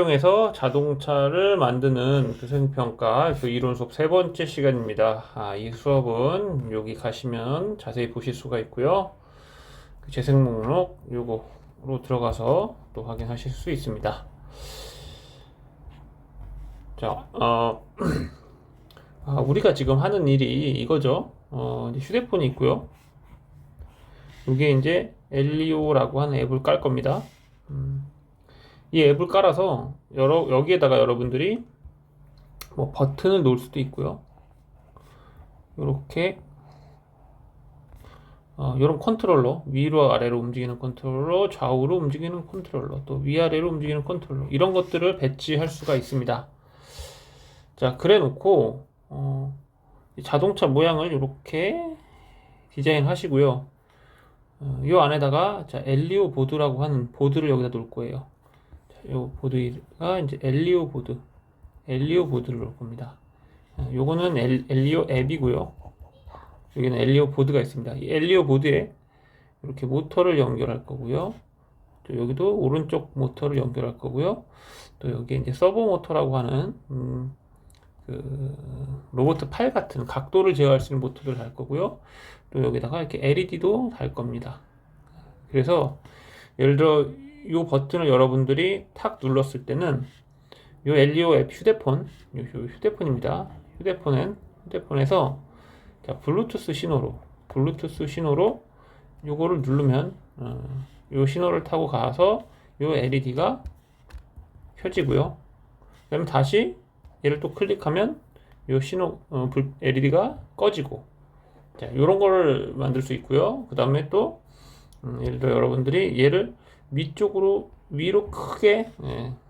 이용해서 자동차를 만드는 교생평가 그 이론 수업 세 번째 시간입니다. 이 수업은 여기 가시면 자세히 보실 수가 있고요. 그 재생 목록 요거로 들어가서 또 확인하실 수 있습니다. 자, 우리가 지금 하는 일이 이거죠. 이제 휴대폰이 있고요. 이게 이제 엘리오라고 하는 앱을 깔 겁니다. 이 앱을 깔아서 여기에다가 여러분들이 뭐 버튼을 놓을 수도 있고요. 이렇게 이런 컨트롤러, 위로 아래로 움직이는 컨트롤러, 좌우로 움직이는 컨트롤러, 또 위아래로 움직이는 컨트롤러, 이런 것들을 배치할 수가 있습니다. 자, 그래 놓고 자동차 모양을 이렇게 디자인 하시고요. 이 안에다가 자, 엘리오 보드라고 하는 보드를 여기다 놓을 거예요. 이 보드가 이제 엘리오 보드를 놓을 겁니다. 요거는 엘리오 앱이고요. 여기는 엘리오 보드가 있습니다. 이 엘리오 보드에 이렇게 모터를 연결할 거고요. 또 여기도 오른쪽 모터를 연결할 거고요. 또 여기 이제 서버 모터라고 하는 그 로봇 팔 같은 각도를 제어할 수 있는 모터를 달 거고요. 또 여기다가 이렇게 LED도 달 겁니다. 그래서 예를 들어 이 버튼을 여러분들이 탁 눌렀을 때는 이 엘리오 앱 휴대폰입니다. 휴대폰에서 자, 블루투스 신호로 요거를 누르면 요 신호를 타고 가서 요 LED가 켜지고요. 그다음에 다시 얘를 또 클릭하면 요 LED가 꺼지고, 자, 요런 거를 만들 수 있고요. 그 다음에 또 예를 들어 여러분들이 얘를 위로 크게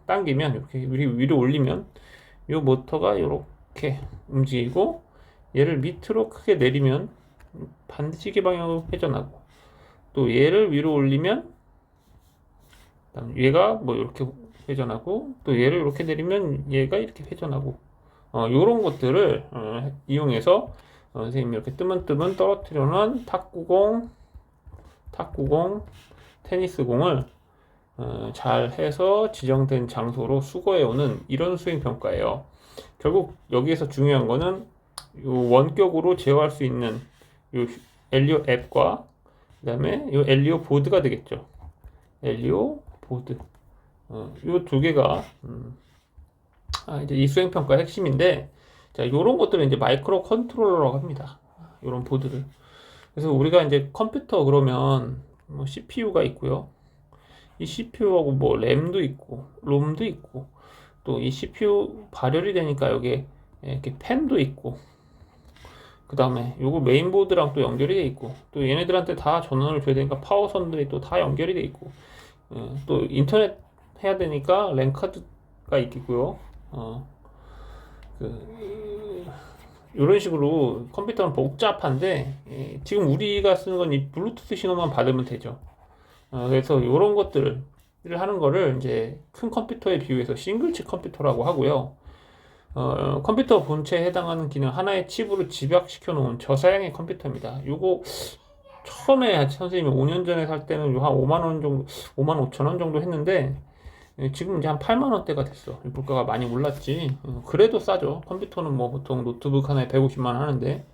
당기면, 이렇게 위로 올리면 요 모터가 이렇게 움직이고, 얘를 밑으로 크게 내리면 반대시계 방향으로 회전하고, 또 얘를 위로 올리면 얘가 뭐 이렇게 회전하고, 또 얘를 이렇게 내리면 얘가 이렇게 회전하고, 요런 것들을 이용해서 선생님이 이렇게 뜨문뜨문 떨어뜨려 놓은 탁구공, 테니스공을 잘 해서 지정된 장소로 수거해 오는 이런 수행 평가예요. 결국 여기에서 중요한 거는 요 원격으로 제어할 수 있는 요 엘리오 앱과 그다음에 요 엘리오 보드가 되겠죠. 엘리오 보드. 요 두 개가 이제 이 수행 평가의 핵심인데, 자, 요런 것들은 이제 마이크로 컨트롤러라고 합니다. 요런 보드를. 그래서 우리가 이제 컴퓨터 그러면 뭐 CPU가 있고요. 이 CPU하고 뭐 램도 있고 롬도 있고, 또 이 CPU 발열이 되니까 여기에 이렇게 펜도 있고, 그 다음에 요거 메인보드랑 또 연결이 돼 있고, 또 얘네들한테 다 전원을 줘야 되니까 파워선들이 또 다 연결이 돼 있고, 또 인터넷 해야 되니까 랜카드가 있고요. 이런 식으로 컴퓨터는 복잡한데, 지금 우리가 쓰는 건 이 블루투스 신호만 받으면 되죠. 그래서 이런 것들을 하는 거를 이제 큰 컴퓨터에 비유해서 싱글칩 컴퓨터라고 하고요. 컴퓨터 본체에 해당하는 기능 하나의 칩으로 집약시켜 놓은 저사양의 컴퓨터입니다. 요거 처음에 선생님이 5년 전에 살 때는 한 5만 원 정도, 5만 5천 원 정도 했는데, 지금 이제 한 8만 원대가 됐어. 물가가 많이 올랐지. 그래도 싸죠. 컴퓨터는 뭐 보통 노트북 하나에 150만 원 하는데.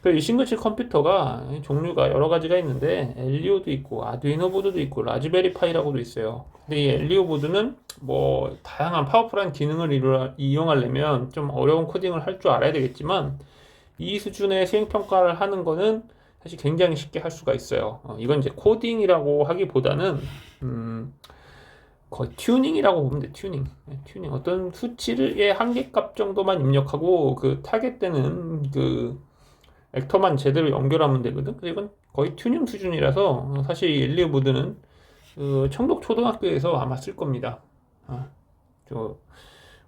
이 싱글칩 컴퓨터가 종류가 여러 가지가 있는데, 엘리오도 있고 아두이노 보드도 있고 라즈베리 파이라고도 있어요. 근데 이 엘리오 보드는 뭐 다양한 파워풀한 기능을 이용하려면 좀 어려운 코딩을 할 줄 알아야 되겠지만, 이 수준의 수행 평가를 하는 거는 사실 굉장히 쉽게 할 수가 있어요. 이건 이제 코딩이라고 하기보다는 거의 튜닝이라고 보면 돼. 튜닝. 어떤 수치의 한계값 정도만 입력하고 그 타겟되는 그 액터만 제대로 연결하면 되거든. 그래서 이건 거의 튜닝 수준이라서 사실 이 엘리오 보드는 그 청독 초등학교에서 아마 쓸 겁니다.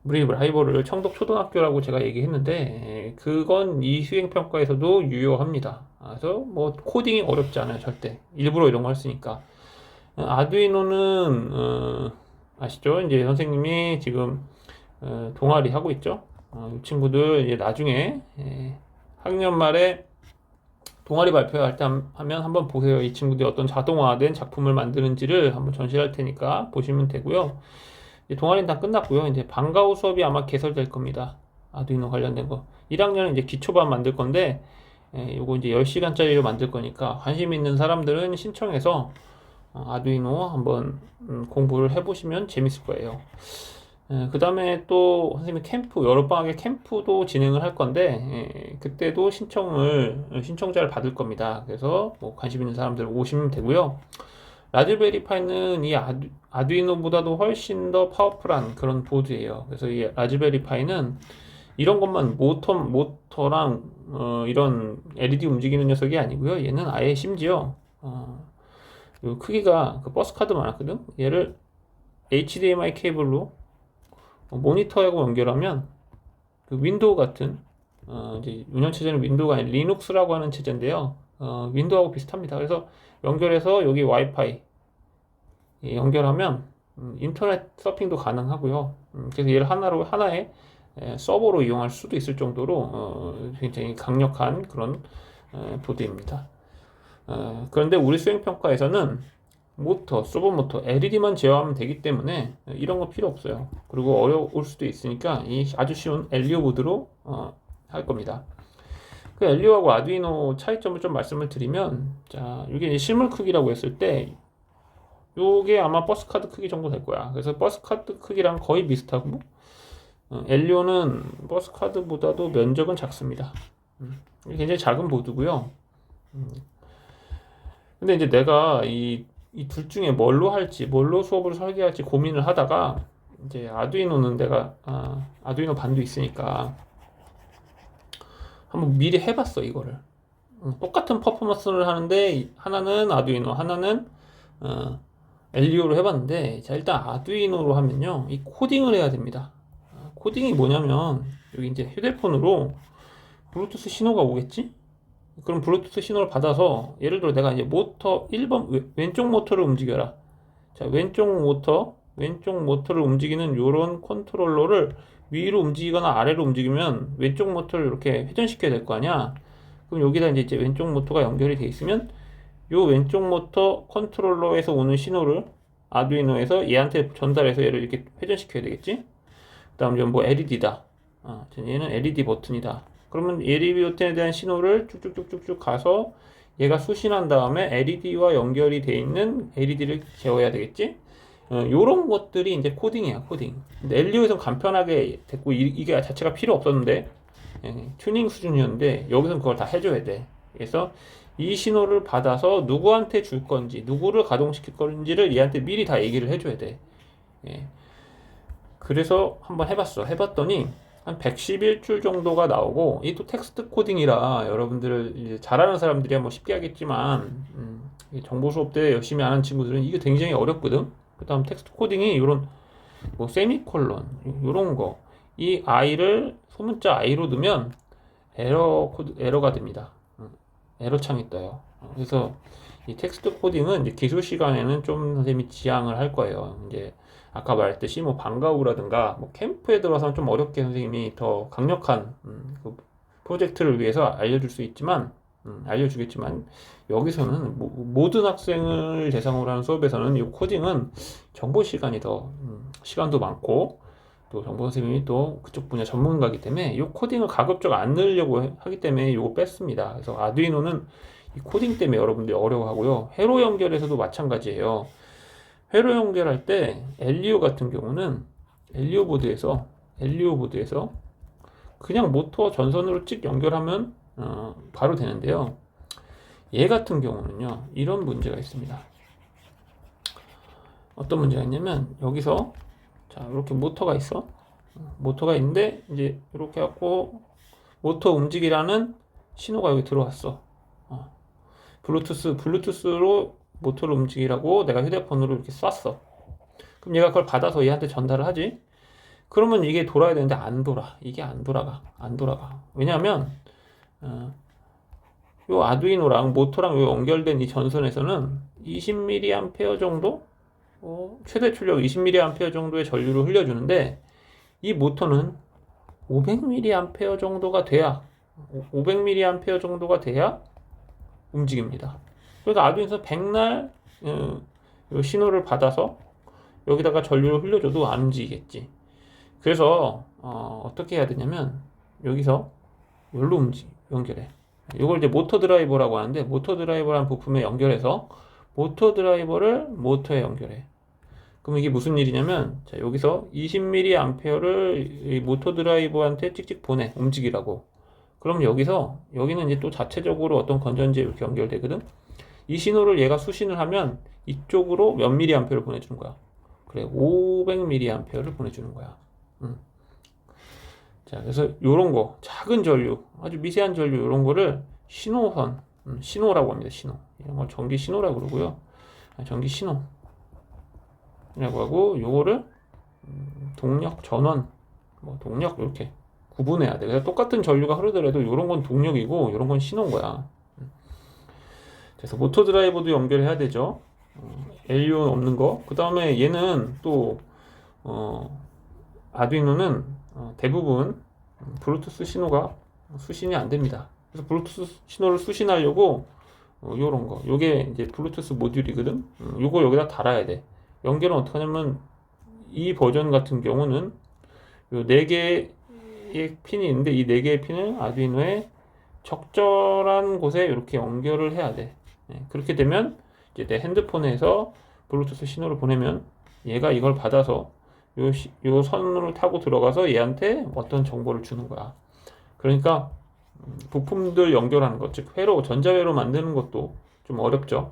우리 라이벌을 청독 초등학교라고 제가 얘기했는데, 그건 이 수행 평가에서도 유효합니다. 그래서 뭐 코딩이 어렵지 않아요, 절대. 일부러 이런 거 할 쓰니까. 아두이노는 아시죠? 이제 선생님이 지금 동아리 하고 있죠. 이 친구들 이제 나중에 학년 말에 동아리 발표할 때 하면 한번 보세요. 이 친구들이 어떤 자동화된 작품을 만드는지를 한번 전시할 테니까 보시면 되고요. 이제 동아리는 다 끝났고요. 이제 방과 후 수업이 아마 개설될 겁니다. 아두이노 관련된 거. 1학년은 이제 기초반 만들 건데, 요거 이제 10시간짜리로 만들 거니까 관심 있는 사람들은 신청해서 아두이노 한번 공부를 해보시면 재밌을 거예요. 그 다음에 또 선생님이 캠프, 여름방학에 캠프도 진행을 할 건데, 그때도 신청자를 받을 겁니다. 그래서 뭐 관심 있는 사람들 오시면 되고요. 라즈베리 파이는 이 아두이노보다도 훨씬 더 파워풀한 그런 보드예요. 그래서 이 라즈베리 파이는 이런 것만 모터랑 이런 LED 움직이는 녀석이 아니고요. 얘는 아예 심지어 요 크기가 그 버스 카드 많았거든. 얘를 HDMI 케이블로 모니터하고 연결하면 그 윈도우 같은 이제 운영체제는 윈도우가 아니라 리눅스라고 하는 체제인데요. 윈도우하고 비슷합니다. 그래서 연결해서 여기 와이파이 연결하면 인터넷 서핑도 가능하고요. 그래서 얘를 하나의 서버로 이용할 수도 있을 정도로 굉장히 강력한 그런 보드입니다. 그런데 우리 수행평가에서는 서버 모터, LED만 제어하면 되기 때문에 이런 거 필요 없어요. 그리고 어려울 수도 있으니까 이 아주 쉬운 엘리오 보드로 할 겁니다. 그 엘리오하고 아두이노 차이점을 좀 말씀을 드리면, 자, 이게 이제 실물 크기라고 했을 때 요게 아마 버스 카드 크기 정도 될 거야. 그래서 버스 카드 크기랑 거의 비슷하고 엘리오는 버스 카드보다도 면적은 작습니다. 굉장히 작은 보드고요. 근데 이제 내가 이 둘 중에 뭘로 수업을 설계할지 고민을 하다가 이제 아두이노는 내가 아두이노 반도 있으니까 한번 미리 해봤어 이거를. 똑같은 퍼포먼스를 하는데 하나는 아두이노, 하나는 엘리오로 해봤는데, 자 일단 아두이노로 하면요 이 코딩을 해야 됩니다. 코딩이 뭐냐면 여기 이제 휴대폰으로 블루투스 신호가 오겠지? 그럼 블루투스 신호를 받아서 예를 들어 내가 이제 모터 1번 왼쪽 모터를 움직여라. 자, 왼쪽 모터를 움직이는 요런 컨트롤러를 위로 움직이거나 아래로 움직이면 왼쪽 모터를 이렇게 회전시켜야 될 거 아니야. 그럼 여기다 이제 왼쪽 모터가 연결이 돼 있으면 요 왼쪽 모터 컨트롤러에서 오는 신호를 아두이노에서 얘한테 전달해서 얘를 이렇게 회전시켜야 되겠지. 그 다음 이건 뭐 LED다. 얘는 LED 버튼이다. 그러면 LED 버튼에 대한 신호를 쭉쭉쭉쭉 가서 얘가 수신한 다음에 LED와 연결이 돼 있는 LED를 제어해야 되겠지. 요런 것들이 이제 코딩이야, 코딩. 근데 엘리오에서 간편하게 됐고 이게 자체가 필요 없었는데 튜닝 수준이었는데 여기서는 그걸 다 해줘야 돼. 그래서 이 신호를 받아서 누구한테 줄 건지, 누구를 가동시킬 건지를 얘한테 미리 다 얘기를 해줘야 돼. 그래서 한번 해봤더니 한 111줄 정도가 나오고, 이 또 텍스트 코딩이라 여러분들 이제 잘하는 사람들이야 뭐 쉽게 하겠지만 정보 수업 때 열심히 하는 친구들은 이게 굉장히 어렵거든. 그 다음 텍스트 코딩이 이런 뭐 세미콜론 이런 거, 이 i를 소문자 i로 넣으면 에러가 됩니다. 에러 창이 떠요. 그래서 이 텍스트 코딩은 이제 기술 시간에는 좀 선생님이 지향을 할 거예요. 이제 아까 말했듯이 뭐 방과 후라든가 뭐 캠프에 들어서는 좀 어렵게 선생님이 더 강력한 그 프로젝트를 위해서 알려주겠지만 여기서는 모든 학생을 대상으로 하는 수업에서는 이 코딩은 정보 시간이 더 시간도 많고 또 정보 선생님이 또 그쪽 분야 전문가이기 때문에 이 코딩을 가급적 안 넣으려고 하기 때문에 이거 뺐습니다. 그래서 아두이노는 이 코딩 때문에 여러분들이 어려워하고요. 회로 연결에서도 마찬가지예요. 회로 연결할 때 엘리오 같은 경우는 엘리오 보드에서 그냥 모터 전선으로 찍 연결하면 바로 되는데요. 얘 같은 경우는요 이런 문제가 있습니다. 어떤 문제가 있냐면 여기서 자 이렇게 모터가 있어. 모터가 있는데 이제 이렇게 갖고 모터 움직이라는 신호가 여기 들어왔어. 블루투스로 모터를 움직이라고 내가 휴대폰으로 이렇게 쐈어. 그럼 얘가 그걸 받아서 얘한테 전달을 하지. 그러면 이게 돌아야 되는데 안 돌아. 이게 안 돌아가. 왜냐하면 요 아두이노랑 모터랑 요 연결된 이 전선에서는 20mA 정도? 최대 출력 20mA 정도의 전류를 흘려주는데 이 모터는 500mA 정도가 돼야 움직입니다. 그래서 아두이노에서 백날 요 신호를 받아서 여기다가 전류를 흘려줘도 안 움직이겠지. 그래서 어떻게 해야 되냐면 여기서 여기로 연결해. 이걸 이제 모터 드라이버라고 하는데, 모터 드라이버라는 부품에 연결해서 모터 드라이버를 모터에 연결해. 그럼 이게 무슨 일이냐면, 자, 여기서 20mA를 이 모터 드라이버한테 찍찍 보내, 움직이라고. 그럼 여기는 이제 또 자체적으로 어떤 건전지에 이렇게 연결되거든. 이 신호를 얘가 수신을 하면 이쪽으로 몇 mA를 보내주는 거야. 그래, 500mA를 보내주는 거야. 자, 그래서 요런 거, 작은 전류, 아주 미세한 전류, 요런 거를 신호선, 신호라고 합니다. 신호. 이런 걸 전기 신호라고 그러고요. 전기 신호라고 하고, 요거를 동력, 전원, 뭐 동력 이렇게 구분해야 돼. 그래서 똑같은 전류가 흐르더라도 요런 건 동력이고 요런 건 신호인 거야. 그래서 모터 드라이버도 연결해야 되죠. LU 없는 거. 그 다음에 얘는 또 아두이노는 대부분 블루투스 신호가 수신이 안 됩니다. 그래서 블루투스 신호를 수신하려고 요런 거, 요게 이제 블루투스 모듈이거든. 요거 여기다 달아야 돼. 연결은 어떻게 하냐면 이 버전 같은 경우는 요 4개의 핀이 있는데 이 4개의 핀을 아두이노에 적절한 곳에 이렇게 연결을 해야 돼. 그렇게 되면 이제 내 핸드폰에서 블루투스 신호를 보내면 얘가 이걸 받아서 요 선을 타고 들어가서 얘한테 어떤 정보를 주는 거야. 그러니까 부품들 연결하는 것, 즉 회로, 전자회로 만드는 것도 좀 어렵죠.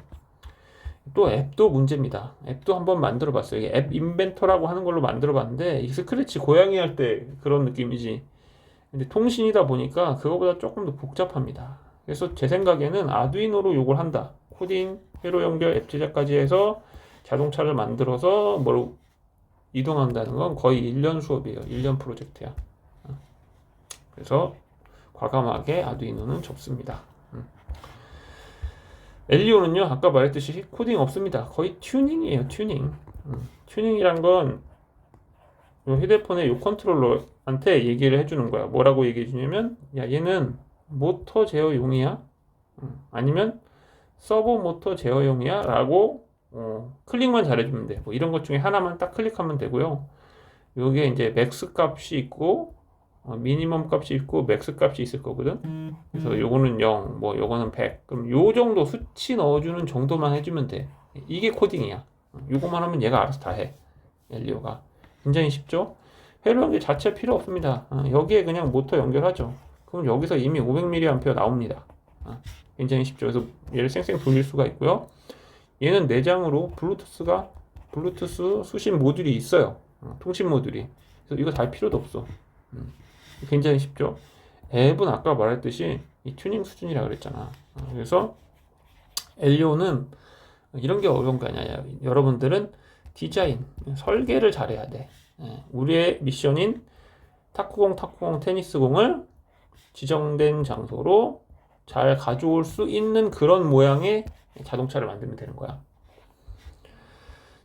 또 앱도 문제입니다. 앱도 한번 만들어 봤어요. 이게 앱 인벤터라고 하는 걸로 만들어 봤는데, 이 스크래치 고양이 할 때 그런 느낌이지. 근데 통신이다 보니까 그거보다 조금 더 복잡합니다. 그래서 제 생각에는 아두이노로 요걸 한다. 코딩, 회로 연결, 앱 제작까지 해서 자동차를 만들어서 뭘 이동한다는 건 거의 1년 수업이에요. 1년 프로젝트야. 그래서 과감하게 아두이노는 접습니다. LEO는요, 아까 말했듯이 코딩 없습니다. 거의 튜닝이에요, 튜닝. 튜닝이란 건 휴대폰의 요 컨트롤러한테 얘기를 해주는 거야. 뭐라고 얘기해 주냐면, 야, 얘는 모터 제어용이야? 아니면 서버 모터 제어용이야? 라고 클릭만 잘해주면 돼. 뭐 이런 것 중에 하나만 딱 클릭하면 되고요. 요게 이제 맥스 값이 있고 미니멈 값이 있고 맥스 값이 있을 거거든. 그래서 요거는 0, 뭐 요거는 100. 그럼 요 정도 수치 넣어주는 정도만 해주면 돼. 이게 코딩이야. 요거만 하면 얘가 알아서 다 해. 엘리오가. 굉장히 쉽죠? 회로 연결 자체 필요 없습니다. 여기에 그냥 모터 연결하죠. 그럼 여기서 이미 500mA 나옵니다. 굉장히 쉽죠. 그래서 얘를 쌩쌩 돌릴 수가 있고요. 얘는 내장으로 블루투스 수신 모듈이 있어요. 통신 모듈이. 그래서 이거 달 필요도 없어. 굉장히 쉽죠. 앱은 아까 말했듯이 이 튜닝 수준이라 그랬잖아. 그래서 LEO는 이런 게 어려운 게 아니야. 여러분들은 디자인, 설계를 잘해야 돼. 우리의 미션인 탁구공, 테니스공을 지정된 장소로 잘 가져올 수 있는 그런 모양의 자동차를 만들면 되는 거야.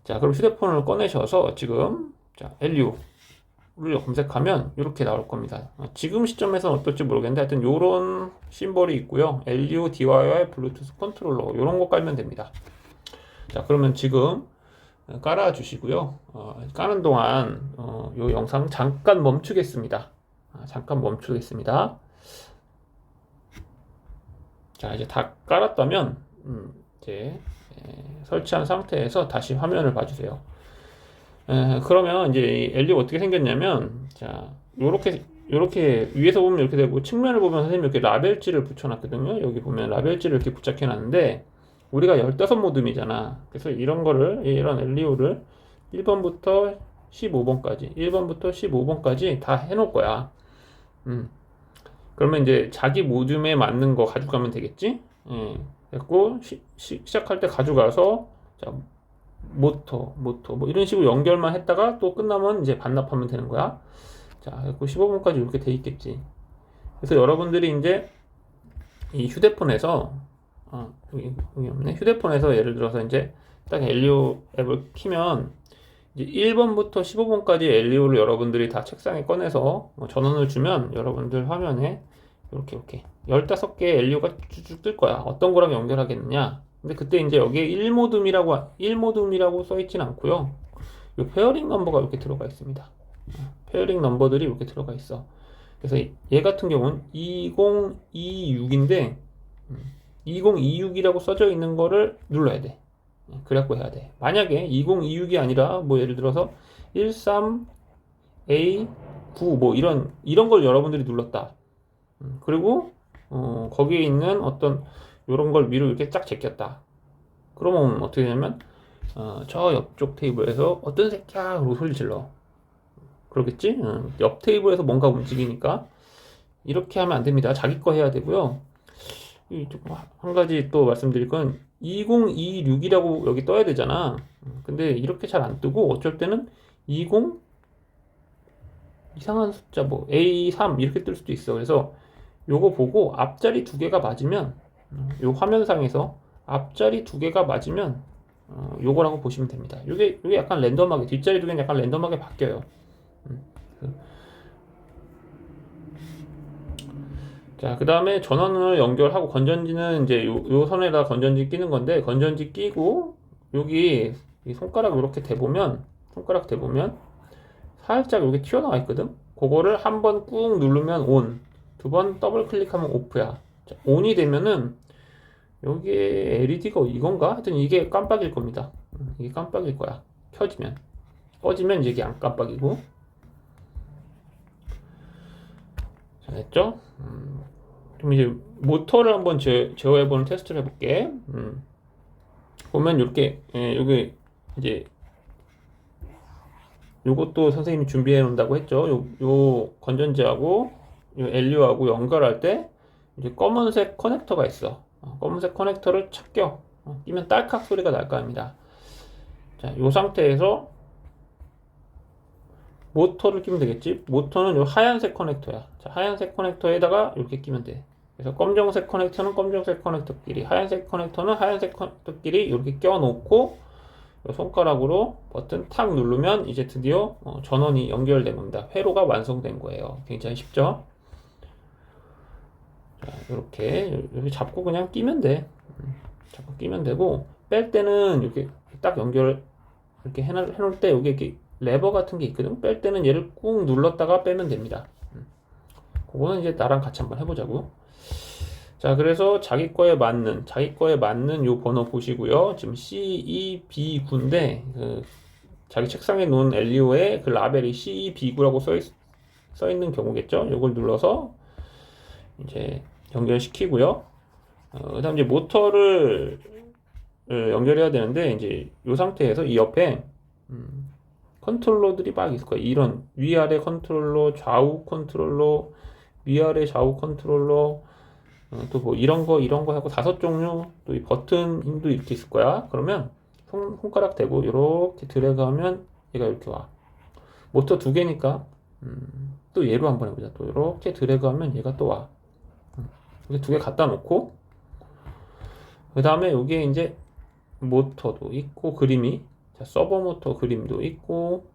자, 그럼 휴대폰을 꺼내셔서 지금 LU를 검색하면 이렇게 나올 겁니다. 지금 시점에서는 어떨지 모르겠는데 하여튼 요런 심벌이 있고요. LU DIY 블루투스 컨트롤러 요런 거 깔면 됩니다. 자, 그러면 지금 깔아 주시고요. 까는 동안 요 영상 잠깐 멈추겠습니다. 잠깐 멈추겠습니다. 자, 이제 다 깔았다면 이제 설치한 상태에서 다시 화면을 봐주세요. 그러면 이제 LED가 어떻게 생겼냐면, 자, 요렇게 위에서 보면 이렇게 되고 측면을 보면 선생님이 이렇게 라벨지를 붙여놨거든요. 여기 보면 라벨지를 이렇게 부착해놨는데 우리가 15모듬이잖아. 그래서 이런 LEO를 1번부터 15번까지 다 해놓을 거야. 그러면 이제 자기 모듈에 맞는 거 가져가면 되겠지? 됐고, 시작할 때 가져가서, 자, 모터, 뭐 이런 식으로 연결만 했다가 또 끝나면 이제 반납하면 되는 거야. 자, 됐고, 15번까지 이렇게 돼 있겠지. 그래서 여러분들이 이제 이 휴대폰에서, 여기 없네. 휴대폰에서 예를 들어서 이제 딱 LEO 앱을 키면 이제 1번부터 15번까지 LEO를 여러분들이 다 책상에 꺼내서 전원을 주면 여러분들 화면에 이렇게 15개의 LEO가 쭉쭉 뜰 거야. 어떤 거랑 연결하겠느냐? 근데 그때 이제 여기에 1모듬이라고 써 있진 않고요. 이 페어링 넘버가 이렇게 들어가 있습니다. 페어링 넘버들이 이렇게 들어가 있어. 그래서 얘 같은 경우는 2026인데 2026이라고 써져 있는 거를 눌러야 돼. 그래갖고 해야 돼. 만약에 2026이 아니라 뭐 예를 들어서 13A9 뭐 이런 걸 여러분들이 눌렀다. 그리고 거기에 있는 어떤 요런 걸 위로 이렇게 쫙 제꼈다. 그러면 어떻게 되냐면 저 옆쪽 테이블에서 어떤 새끼야 그러고 소리 질러. 그러겠지? 옆 테이블에서 뭔가 움직이니까 이렇게 하면 안 됩니다. 자기 거 해야 되고요. 한 가지 또 말씀드릴 건 2026이라고 여기 떠야 되잖아. 근데 이렇게 잘 안 뜨고 어쩔 때는 20 이상한 숫자 뭐 A3 이렇게 뜰 수도 있어. 그래서 요거 보고 앞자리 두 개가 맞으면 요 화면상에서 앞자리 두 개가 맞으면 요거라고 보시면 됩니다. 요게 약간 랜덤하게 뒷자리 두 개는 약간 랜덤하게 바뀌어요. 자, 그 다음에 전원을 연결하고 건전지는 이제 요 선에다 건전지 끼는 건데 건전지 끼고 여기 이 손가락 이렇게 대보면 살짝 이렇게 튀어나와 있거든. 그거를 한 번 꾹 누르면 온, 두 번 더블 클릭하면 오프야. 자, 온이 되면은 여기에 LED가 이건가? 하여튼 이게 깜빡일 겁니다. 이게 깜빡일 거야. 켜지면. 꺼지면 이제 이게 안 깜빡이고. 자, 됐죠? 그럼 이제 모터를 한번 제어해보는 테스트를 해볼게. 보면 이렇게 여기 이제 요것도 선생님이 준비해 놓는다고 했죠. 요 건전지하고 요 LU하고 연결할 때 이제 검은색 커넥터가 있어. 검은색 커넥터를 착 껴. 끼면 딸깍 소리가 날 거 아닙니다. 자, 요 상태에서 모터를 끼면 되겠지. 모터는 요 하얀색 커넥터야. 자, 하얀색 커넥터에다가 이렇게 끼면 돼. 그래서 검정색 커넥터는 검정색 커넥터끼리, 하얀색 커넥터는 하얀색 커넥터끼리 이렇게 껴놓고 손가락으로 버튼 탁 누르면 이제 드디어 전원이 연결된 겁니다. 회로가 완성된 거예요. 굉장히 쉽죠? 자, 이렇게 잡고 그냥 끼면 돼. 잡고 끼면 되고, 뺄 때는 이렇게 딱 연결 이렇게 해놓을 때 여기 이렇게 레버 같은 게 있거든. 뺄 때는 얘를 꾹 눌렀다가 빼면 됩니다. 그거는 이제 나랑 같이 한번 해보자고. 자, 그래서 자기 거에 맞는 요 번호 보시고요. 지금 CEB9인데 자기 책상에 놓은 LEO에 그 라벨이 CEB9라고 써 있는 경우겠죠. 요걸 눌러서 이제 연결시키고요. 그다음 이제 모터를 연결해야 되는데 이제 요 상태에서 이 옆에 컨트롤러들이 막 있을 거예요. 이런 위아래 컨트롤러, 좌우 컨트롤러, 위아래 좌우 컨트롤러, 또 뭐 이런 거 하고 5종류, 또 이 버튼도 이렇게 있을 거야. 그러면 손가락 대고 이렇게 드래그하면 얘가 이렇게 와. 모터 2개니까 또 얘로 한번 해보자. 또 이렇게 드래그하면 얘가 또 와. 이렇게 2개 갖다 놓고 그 다음에 여기에 이제 모터도 있고 그림이 서버 모터 그림도 있고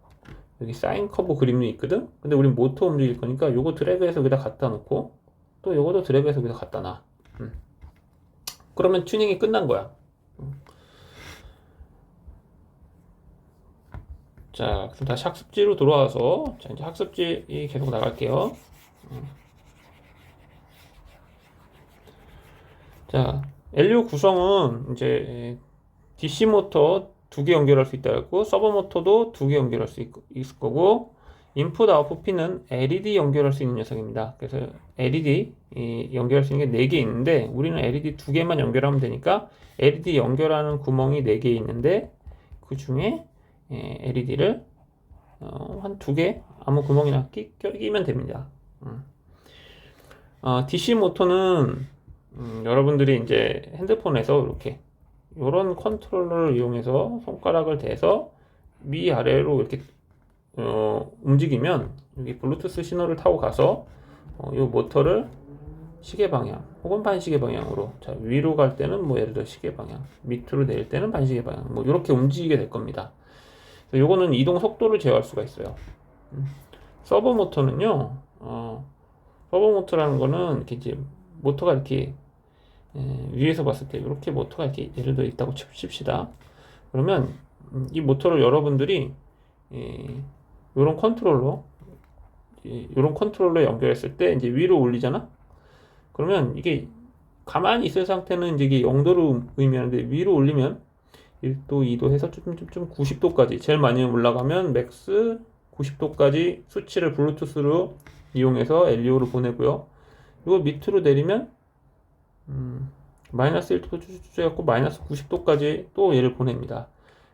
여기 사인 커브 그림도 있거든. 근데 우린 모터 움직일 거니까 요거 드래그해서 여기다 갖다 놓고 또 요것도 드래그해서 여기다 갖다 놔. 그러면 튜닝이 끝난 거야. 자, 그럼 다시 학습지로 돌아와서 자, 이제 학습지 계속 나갈게요. 자, LU 구성은 이제 DC 모터 2개 연결할 수 있다 했고 서버 모터도 2개 연결할 수 있을 거고 인풋 아웃풋 핀은 LED 연결할 수 있는 녀석입니다. 그래서 LED 연결할 수 있는 게 4개 있는데 우리는 LED 2개만 연결하면 되니까 LED 연결하는 구멍이 4개 있는데 그 중에 LED를 한 2개 아무 구멍이나 끼면 됩니다. DC 모터는 여러분들이 이제 핸드폰에서 이렇게 이런 컨트롤러를 이용해서 손가락을 대서 위아래로 이렇게 움직이면 여기 블루투스 신호를 타고 가서 이 모터를 시계 방향 혹은 반시계 방향으로 자 위로 갈 때는 뭐 예를 들어 시계 방향 밑으로 내릴 때는 반시계 방향 뭐 이렇게 움직이게 될 겁니다. 요거는 이동 속도를 제어할 수가 있어요. 서버 모터는요 서버 모터라는 거는 이렇게 이제 모터가 이렇게 위에서 봤을 때 이렇게 모터가 이렇게 예를 들어 있다고 칩시다. 그러면 이 모터를 여러분들이 요런 컨트롤러, 요런 컨트롤러 연결했을 때 이제 위로 올리잖아? 그러면 이게 가만히 있을 상태는 이제 이게 0도를 의미하는데 위로 올리면 1도, 2도 해서 좀 90도까지 제일 많이 올라가면 맥스 90도까지 수치를 블루투스로 이용해서 LEO로 보내고요. 이거 밑으로 내리면 마이너스 1도 해갖고 마이너스 90도까지 또 얘를 보냅니다.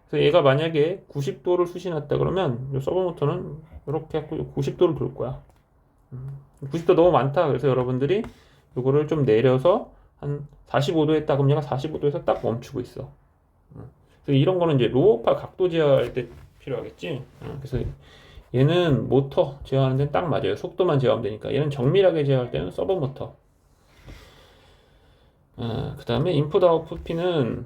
그래서 얘가 만약에 90도를 수신했다 그러면 이 서버 모터는 이렇게 해갖고 90도를 돌 거야. 90도 너무 많다. 그래서 여러분들이 이거를 좀 내려서 한 45도 했다. 그럼 얘가 45도에서 딱 멈추고 있어. 그래서 이런 거는 이제 로우파 각도 제어할 때 필요하겠지. 그래서 얘는 모터 제어하는 데는 딱 맞아요. 속도만 제어하면 되니까. 얘는 정밀하게 제어할 때는 서버 모터. 그 다음에 인풋 아웃풋 핀은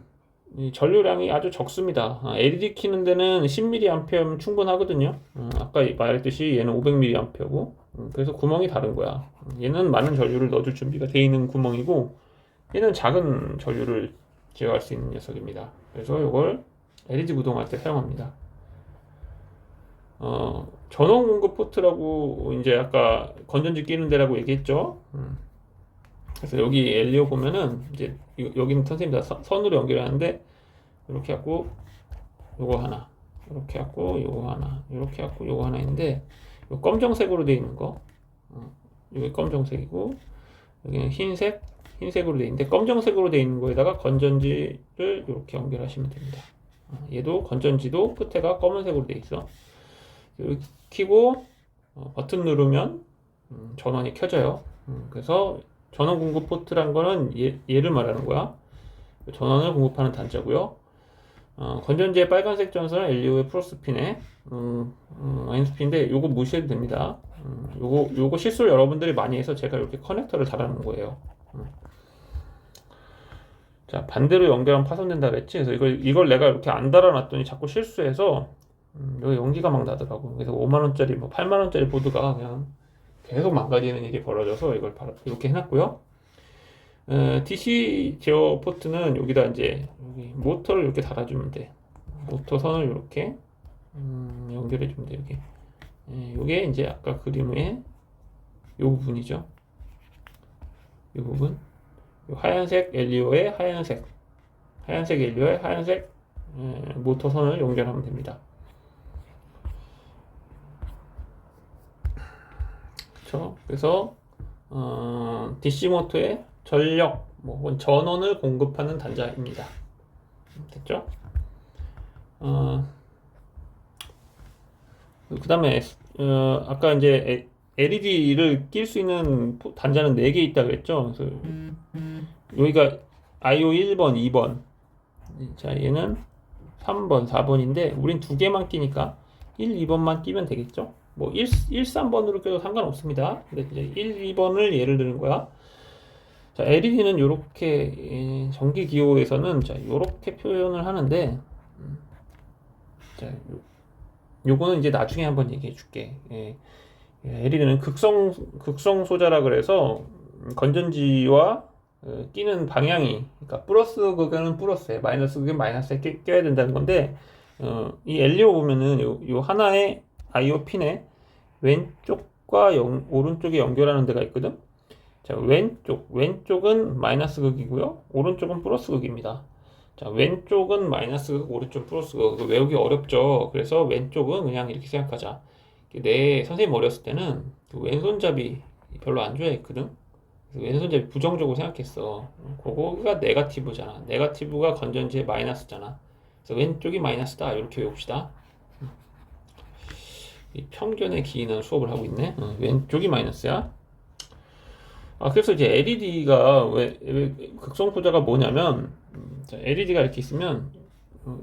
전류량이 아주 적습니다. LED 키는 데는 10mA면 충분하거든요. 아까 말했듯이 얘는 500mA고 그래서 구멍이 다른 거야. 얘는 많은 전류를 넣어줄 준비가 되어 있는 구멍이고 얘는 작은 전류를 제어할 수 있는 녀석입니다. 그래서 이걸 LED 구동할 때 사용합니다. 전원 공급 포트라고 이제 아까 건전지 끼는 데라고 얘기했죠. 그래서 여기 LEO 보면은 이제 여기는 선생님 다 선으로 연결하는데 이렇게 갖고 요거 하나, 이렇게 갖고 요거 하나, 이렇게 갖고 요거 하나 있는데 요 검정색으로 되어 있는 거, 여기 검정색이고 여기는 흰색으로 되어 있는데 검정색으로 되어 있는 거에다가 건전지를 이렇게 연결하시면 됩니다. 얘도 건전지도 끝에가 검은색으로 되어 있어. 이렇게 키고 버튼 누르면 전원이 켜져요. 그래서 전원 공급 포트란 거는 얘를 말하는 거야. 전원을 공급하는 단자고요. 건전지의 빨간색 전선은 LEO의 플러스핀에 마이너스핀인데 요거 무시해도 됩니다. 요거 실수를 여러분들이 많이 해서 제가 이렇게 커넥터를 달아놓은 거예요. 자, 반대로 연결하면 파손된다 그랬지. 그래서 이걸 내가 이렇게 안 달아놨더니 자꾸 실수해서 여기 연기가 막 나더라고. 그래서 5만원짜리, 8만원짜리 보드가 그냥 계속 망가지는 일이 벌어져서 이걸 바로 이렇게 해놨고요. DC 제어 포트는 여기다 이제 여기 모터를 이렇게 달아주면 돼. 모터 선을 이렇게 연결해주면 돼. 여기. 요게 이제 아까 그림의 요 부분이죠. 이 부분. 요 하얀색 LEO에 하얀색 LEO에 하얀색 모터 선을 연결하면 됩니다. 그렇죠? 그래서 DC 모터에 전력, 혹은 전원을 공급하는 단자입니다. 됐죠? 그 다음에 아까 이제 LED를 낄 수 있는 단자는 4개 있다 그랬죠? 그래서 여기가 IO 1번, 2번. 자, 얘는 3번, 4번인데 우린 2개만 끼니까 1, 2번만 끼면 되겠죠? 1, 3번으로 껴도 상관없습니다. 근데 이제 1, 2번을 예를 드는 거야. 자, LED는 이렇게 전기 기호에서는 자, 이렇게 표현을 하는데 자, 요거는 이제 나중에 한번 얘기해 줄게. LED는 극성 소자라 그래서 건전지와 끼는 방향이, 그러니까 플러스 극은 플러스에, 마이너스 극은 마이너스에 껴야 된다는 건데, 이 LEO 보면은 요 하나의 IO 핀에 왼쪽과 오른쪽에 연결하는 데가 있거든. 자, 왼쪽은 마이너스 극이고요. 오른쪽은 플러스 극입니다. 자, 왼쪽은 마이너스 극, 오른쪽 플러스 극. 외우기 어렵죠. 그래서 왼쪽은 그냥 이렇게 생각하자. 내 선생님 어렸을 때는 그 왼손잡이 별로 안 좋아했거든. 그래서 왼손잡이 부정적으로 생각했어. 그거가 네거티브잖아. 네거티브가 건전지의 마이너스잖아. 그래서 왼쪽이 마이너스다. 이렇게 외웁시다. 이 편견에 기인한 수업을 하고 있네. 왼쪽이 마이너스야. 그래서 이제 LED가 왜 극성소자가 뭐냐면, 자, LED가 이렇게 있으면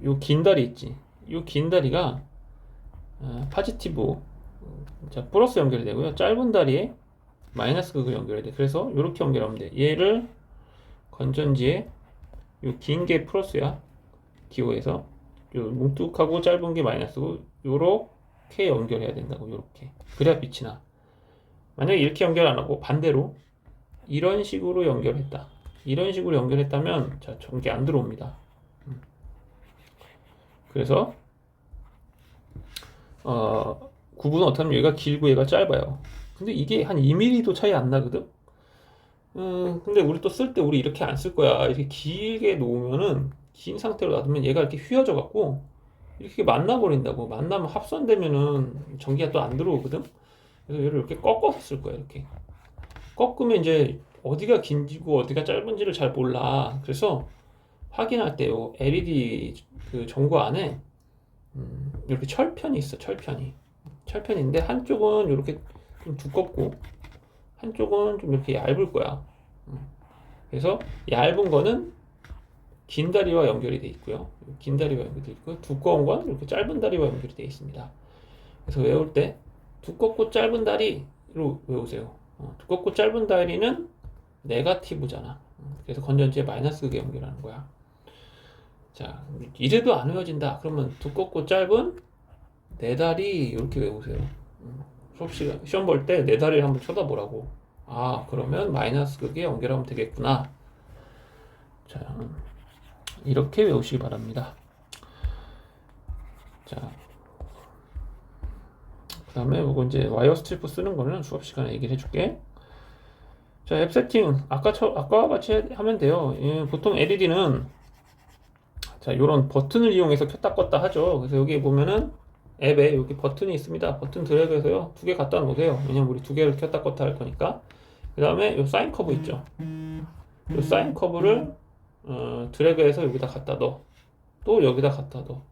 요 긴 다리 있지. 요 긴 다리가 파지티브, 자, 플러스 연결이 되고요. 짧은 다리에 마이너스 극을 연결해야 돼. 그래서 이렇게 연결하면 돼. 얘를 건전지에 요 긴 게 플러스야. 기호에서 요 뭉툭하고 짧은 게 마이너스고 요렇게 연결해야 된다고. 요렇게. 그래야 빛이 나. 만약에 이렇게 연결 안 하고 반대로 이런 식으로 연결했다. 이런 식으로 연결했다면 자, 전기 안 들어옵니다. 그래서 구분은 어떻게 하면 얘가 길고 얘가 짧아요. 근데 이게 한 2mm도 차이 안 나거든? 근데 우리 또 쓸 때 우리 이렇게 안 쓸 거야. 이렇게 길게 놓으면은, 긴 상태로 놔두면 얘가 이렇게 휘어져 갖고, 이렇게 만나버린다고. 만나면 합선되면은 전기가 또 안 들어오거든? 그래서 얘를 이렇게 꺾어서 쓸 거야, 이렇게. 꺾으면 이제 어디가 긴지고 어디가 짧은지를 잘 몰라. 그래서 확인할 때요, LED 그 전구 안에 이렇게 철편이 있어, 철편이. 철편인데 한쪽은 이렇게 좀 두껍고 한쪽은 좀 이렇게 얇을 거야. 그래서 얇은 거는 긴 다리와 연결이 돼 있고요. 긴 다리와 연결돼 있고 두꺼운 건 이렇게 짧은 다리와 연결이 돼 있습니다. 그래서 외울 때 두껍고 짧은 다리로 외우세요. 두껍고 짧은 다리는 네가티브잖아. 그래서 건전지에 마이너스 극에 연결하는 거야. 자, 이래도 안 외워진다. 그러면 두껍고 짧은 네 다리 이렇게 외우세요. 수업 시간 시험 볼 때 네 다리를 한번 쳐다보라고. 아, 그러면 마이너스 극에 연결하면 되겠구나. 자, 이렇게 외우시기 바랍니다. 자, 그 다음에 이거 이제 와이어 스트리프 쓰는 거는 수업 시간에 얘기를 해줄게. 자, 앱 세팅 아까와 같이 하면 돼요. 예, 보통 LED는 자, 요런 버튼을 이용해서 켰다 껐다 하죠. 그래서 여기 보면은 앱에 여기 버튼이 있습니다. 버튼 드래그해서요, 두 개 갖다 놓으세요. 왜냐면 우리 두 개를 켰다 껐다 할 거니까. 그 다음에 요 사인 커브 있죠. 요 사인 커브를 드래그해서 여기다 갖다 넣어. 또 여기다 갖다 넣어.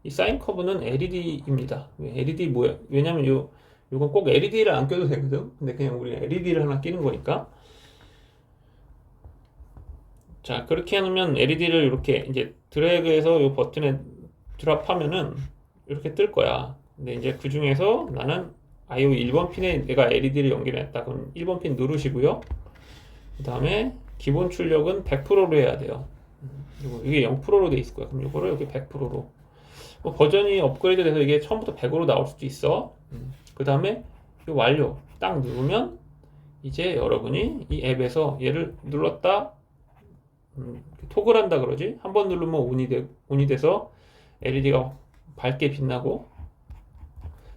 이 사인 커브는 LED입니다. LED 뭐야? 왜냐면 요건 꼭 LED를 안 껴도 되거든. 근데 그냥 우리 LED를 하나 끼는 거니까. 자, 그렇게 해놓으면 LED를 이렇게 이제 드래그해서 이 버튼에 드랍하면은 이렇게 뜰 거야. 근데 이제 그 중에서 나는 IO 1번 핀에 내가 LED를 연결했다. 그럼 1번 핀 누르시고요. 그 다음에 기본 출력은 100%로 해야 돼요. 그리고 이게 0%로 돼 있을 거야. 그럼 이거를 여기 100%로. 뭐 버전이 업그레이드 돼서 이게 처음부터 100으로 나올 수도 있어. 그 다음에 완료 딱 누르면 이제 여러분이 이 앱에서 얘를 눌렀다 토글한다 그러지. 한 번 누르면 온이 돼서 LED가 밝게 빛나고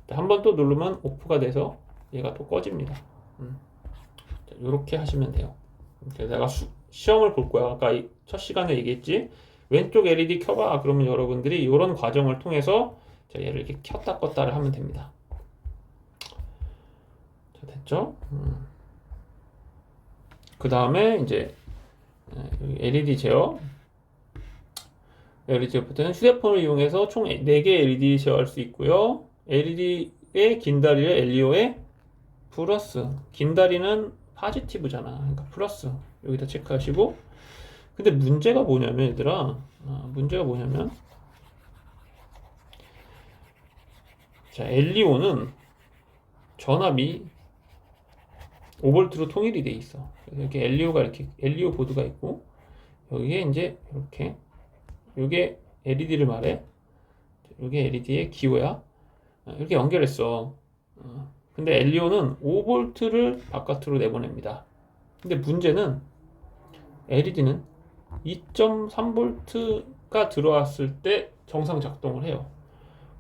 한 번 또 누르면 오프가 돼서 얘가 또 꺼집니다. 이렇게 하시면 돼요. 내가 시험을 볼 거야. 아까 첫 시간에 얘기했지. 왼쪽 LED 켜봐. 그러면 여러분들이 이런 과정을 통해서 얘를 이렇게 켰다 껐다를 하면 됩니다. 자, 됐죠? 그 다음에 이제 LED 제어. LED 제어부터는 휴대폰을 이용해서 총 4개 LED 제어할 수 있고요. LED의 긴 다리를 LEO의 플러스. 긴 다리는 파지티브잖아. 그러니까 플러스. 여기다 체크하시고. 근데 문제가 뭐냐면 얘들아. 문제가 뭐냐면 자, LEO는 전압이 5V로 통일이 돼 있어. 그래서 이렇게 LEO 보드가 있고 여기에 이제 이렇게 이게 LED를 말해. 이게 LED의 기호야. 이렇게 연결했어. 근데 LEO는 5V를 바깥으로 내보냅니다. 근데 문제는 LED는 2.3V가 들어왔을 때 정상 작동을 해요.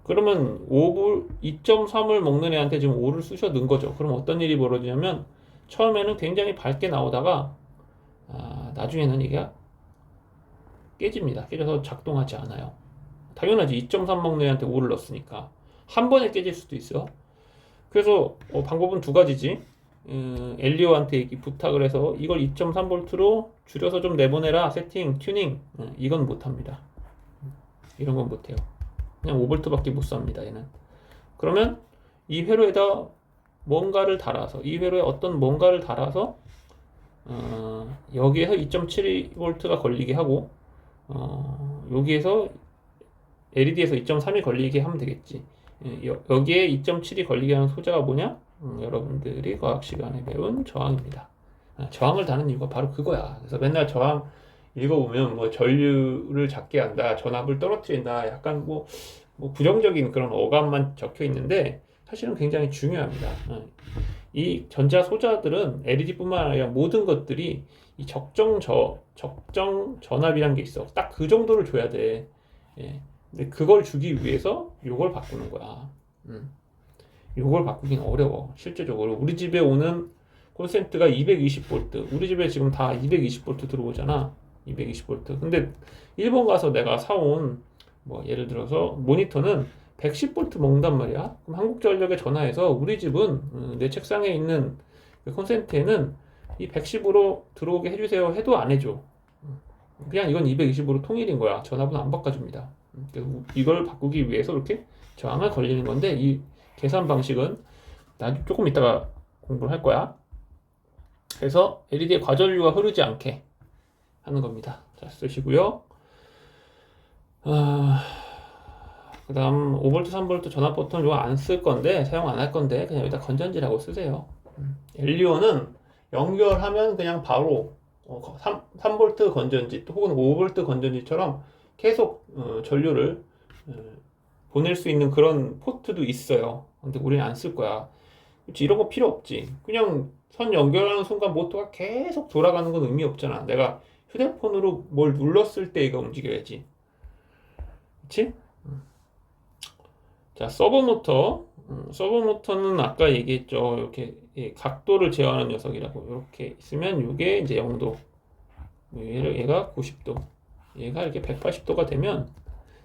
그러면 2.3을 먹는 애한테 지금 5를 쑤셔 넣은 거죠. 그럼 어떤 일이 벌어지냐면 처음에는 굉장히 밝게 나오다가 나중에는 이게 깨집니다. 깨져서 작동하지 않아요. 당연하지. 2.3 먹는 애한테 5를 넣었으니까 한 번에 깨질 수도 있어. 그래서 방법은 두 가지지. 엘리오한테 부탁을 해서 이걸 2.3V로 줄여서 좀 내보내라. 세팅, 튜닝. 이건 못합니다. 이런 건 못해요. 그냥 5V밖에 못 삽니다. 얘는. 그러면 이 회로에다 뭔가를 달아서 이 회로에 어떤 뭔가를 달아서 여기에서 2.72V가 걸리게 하고 여기에서 LED에서 2.3이 걸리게 하면 되겠지. 여기에 2.7이 걸리게 하는 소재가 뭐냐? 여러분들이 과학 시간에 배운 저항입니다. 저항을 다는 이유가 바로 그거야. 그래서 맨날 저항 읽어보면 뭐 전류를 작게 한다, 전압을 떨어뜨린다, 약간 뭐 부정적인 그런 어감만 적혀 있는데 사실은 굉장히 중요합니다. 이 전자 소자들은 LED뿐만 아니라 모든 것들이 이 적정 전압이란 게 있어. 딱 그 정도를 줘야 돼. 예. 근데 그걸 주기 위해서 요걸 바꾸는 거야. 요걸 바꾸긴 어려워. 실제적으로 우리 집에 오는 콘센트가 220V. 우리 집에 지금 다 220V 들어오잖아. 220V. 근데 일본 가서 내가 사온 뭐 예를 들어서 모니터는 110V 먹는단 말이야. 그럼 한국전력에 전화해서 우리 집은 내 책상에 있는 그 콘센트에는 이 110으로 들어오게 해주세요 해도 안 해줘. 그냥 이건 220으로 통일인 거야. 전화번호 안 바꿔줍니다. 그래서 이걸 바꾸기 위해서 이렇게 저항을 걸리는 건데 이 계산 방식은 나 조금 이따가 공부를 할 거야. 그래서 LED에 과전류가 흐르지 않게 하는 겁니다. 자, 쓰시고요. 그 다음 5V, 3V 전압 버튼 이거 안 쓸 건데 사용 안 할 건데 그냥 여기다 건전지라고 쓰세요. LDO는 연결하면 그냥 바로 3V 건전지 혹은 5V 건전지처럼 계속 전류를 보낼 수 있는 그런 포트도 있어요. 근데 우리는 안 쓸 거야. 그치, 이런 거 필요 없지. 그냥 선 연결하는 순간 모터가 계속 돌아가는 건 의미 없잖아. 내가 휴대폰으로 뭘 눌렀을 때 이거 움직여야지. 그치? 자, 서버 모터. 서버 모터는 아까 얘기했죠. 이렇게 각도를 제어하는 녀석이라고. 이렇게 있으면 이게 이제 0도. 얘가 90도. 얘가 이렇게 180도가 되면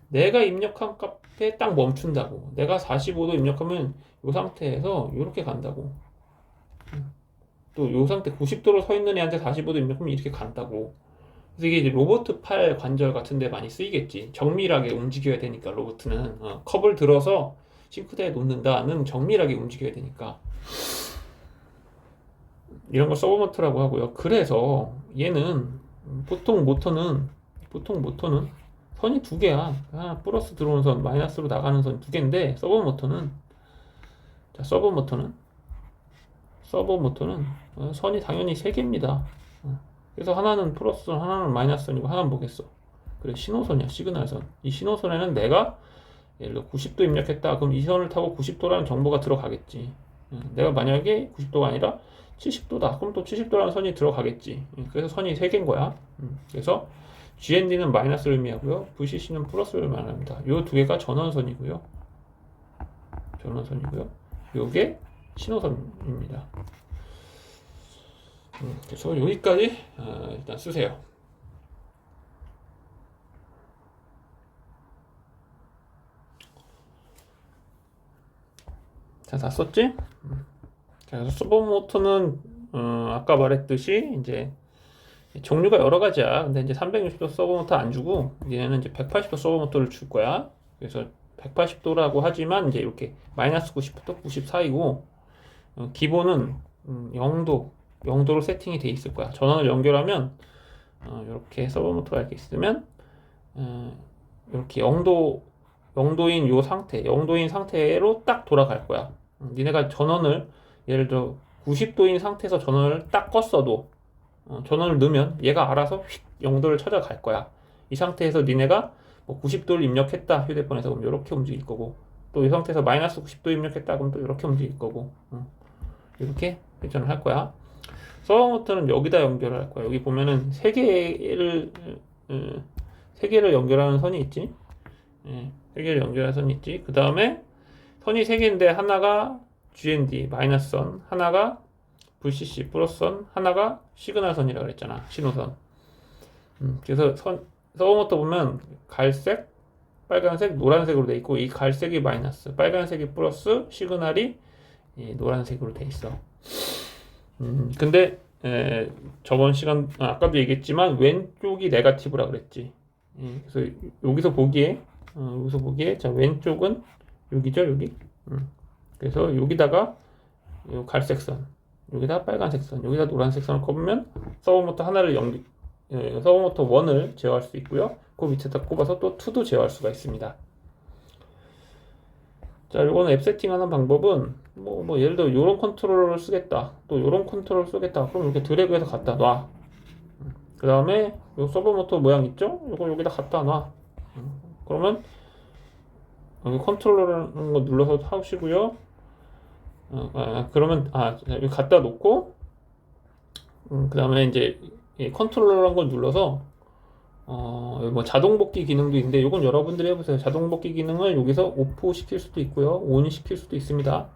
내가 입력한 값에 딱 멈춘다고. 내가 45도 입력하면 이 상태에서 이렇게 간다고. 또 이 상태 90도로 서 있는 애한테 45도 입력하면 이렇게 간다고. 그래서 이게 이제 로봇 팔 관절 같은 데 많이 쓰이겠지. 정밀하게 움직여야 되니까 로봇은 컵을 들어서 싱크대에 놓는다는 정밀하게 움직여야 되니까 이런 걸 서버모터라고 하고요. 그래서 얘는 보통 모터는 선이 두 개야. 하나 플러스 들어오는 선, 마이너스로 나가는 선 두 개인데 서버모터는 선이 당연히 세 개입니다. 그래서 하나는 플러스선, 하나는 마이너스선이고 하나는 뭐겠어? 그래, 신호선이야. 시그널선. 이 신호선에는 내가 예를 들어 90도 입력했다. 그럼 이 선을 타고 90도라는 정보가 들어가겠지. 내가 만약에 90도가 아니라 70도다. 그럼 또 70도라는 선이 들어가겠지. 그래서 선이 3개인 거야. 그래서 GND는 마이너스를 의미하고요. VCC는 플러스를 의미합니다. 이 두 개가 전원선이고요. 요게 신호선입니다. 그래서 여기까지 일단 쓰세요. 자, 다 썼지? 자, 그래서 서버 모터는 아까 말했듯이 이제 종류가 여러 가지야. 근데 이제 360도 서버 모터 안 주고 얘는 이제 180도 서버 모터를 줄 거야. 그래서 180도라고 하지만 이제 이렇게 마이너스 90도, 94이고 기본은 0도로 세팅이 돼 있을 거야. 전원을 연결하면 이렇게 서버 모터가 이렇게 있으면 이렇게 0도인 요 상태, 0도인 상태로 딱 돌아갈 거야. 니네가 전원을 예를 들어 90도인 상태에서 전원을 딱 껐어도 전원을 넣으면 얘가 알아서 휙 0도를 찾아갈 거야. 이 상태에서 니네가 뭐 90도를 입력했다 휴대폰에서 그럼 이렇게 움직일 거고 또 이 상태에서 마이너스 90도 입력했다 그럼 또 이렇게 움직일 거고 이렇게 회전을 할 거야. 서버 모터는 여기다 연결을 할 거야. 여기 보면은 세 개를 연결하는 선이 있지. 세 개를 연결하는 선이 있지. 그 다음에 선이 세 개인데 하나가 GND 마이너스 선, 하나가 VCC 플러스 선, 하나가 시그널 선이라고 그랬잖아. 신호선. 그래서 서버 모터 보면 갈색, 빨간색, 노란색으로 돼 있고 이 갈색이 마이너스, 빨간색이 플러스, 시그널이 노란색으로 돼 있어. 근데 저번 시간 아까도 얘기했지만 왼쪽이 네거티브라 그랬지. 그래서 여기서 보기에 자 왼쪽은 여기죠 여기. 그래서 여기다가 요 갈색 선, 여기다 빨간색 선, 여기다 노란색 선을 꼽으면 서버모터 하나를 서버모터 1을 제어할 수 있고요. 그 밑에다 꼽아서 또 2도 제어할 수가 있습니다. 자, 요거는 앱 세팅하는 방법은 뭐 예를 들어 요런 컨트롤러를 쓰겠다. 또 요런 컨트롤러를 쓰겠다. 그럼 이렇게 드래그해서 갖다 놔. 그 다음에 요 서버 모터 모양 있죠? 요거 여기다 갖다 놔. 그러면 여기 컨트롤러라는 거 눌러서 하시고요. 그러면 여기 갖다 놓고 그 다음에 이제 컨트롤러라는 걸 눌러서 뭐 자동 복귀 기능도 있는데 이건 여러분들이 해보세요. 자동 복귀 기능을 여기서 오프 시킬 수도 있고요, 온 시킬 수도 있습니다.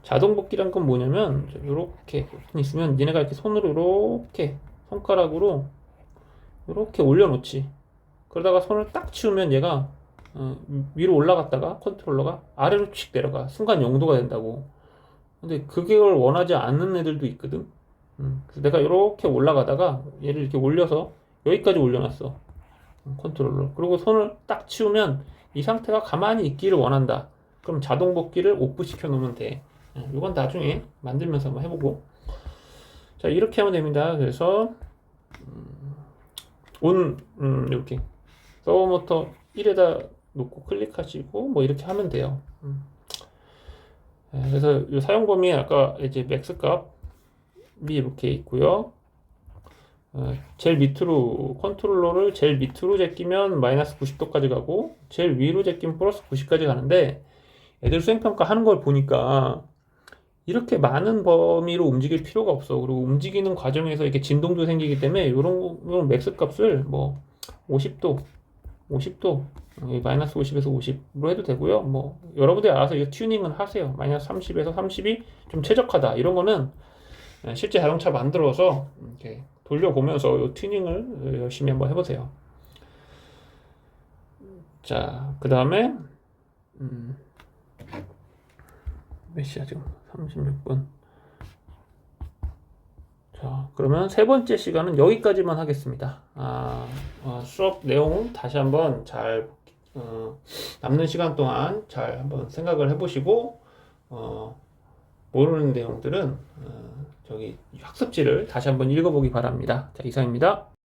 자동 복귀란 건 뭐냐면 이렇게 있으면 니네가 이렇게 손으로 이렇게 손가락으로 이렇게 올려놓지. 그러다가 손을 딱 치우면 얘가 위로 올라갔다가 컨트롤러가 아래로 칙 내려가. 순간 0도가 된다고. 근데 그걸 원하지 않는 애들도 있거든. 그래서 내가 이렇게 올라가다가 얘를 이렇게 올려서 여기까지 올려놨어. 컨트롤러. 그리고 손을 딱 치우면 이 상태가 가만히 있기를 원한다. 그럼 자동 복귀를 오프 시켜 놓으면 돼. 이건 나중에 만들면서 한번 해보고. 자, 이렇게 하면 됩니다. 그래서 이렇게 서버 모터 1에다 놓고 클릭하시고 뭐 이렇게 하면 돼요. 그래서 이 사용 범위 아까 이제 맥스 값이 이렇게 있고요. 제일 밑으로 컨트롤러를 제일 밑으로 제끼면 마이너스 90도까지 가고 제일 위로 제끼면 플러스 90까지 가는데 애들 수행평가 하는 걸 보니까 이렇게 많은 범위로 움직일 필요가 없어. 그리고 움직이는 과정에서 이렇게 진동도 생기기 때문에 이런 맥스 값을 뭐 50도 마이너스 50에서 50으로 해도 되고요. 뭐 여러분들이 알아서 이 튜닝은 하세요. 마이너스 30에서 30이 좀 최적화다. 이런 거는 실제 자동차 만들어서 이렇게 돌려보면서 이 튜닝을 열심히 한번 해보세요. 자, 그 다음에 몇 시야 지금? 36분. 자, 그러면 세 번째 시간은 여기까지만 하겠습니다. 수업 내용 다시 한번 잘 남는 시간 동안 잘 한번 생각을 해보시고 모르는 내용들은 저기 학습지를 다시 한번 읽어보기 바랍니다. 자, 이상입니다.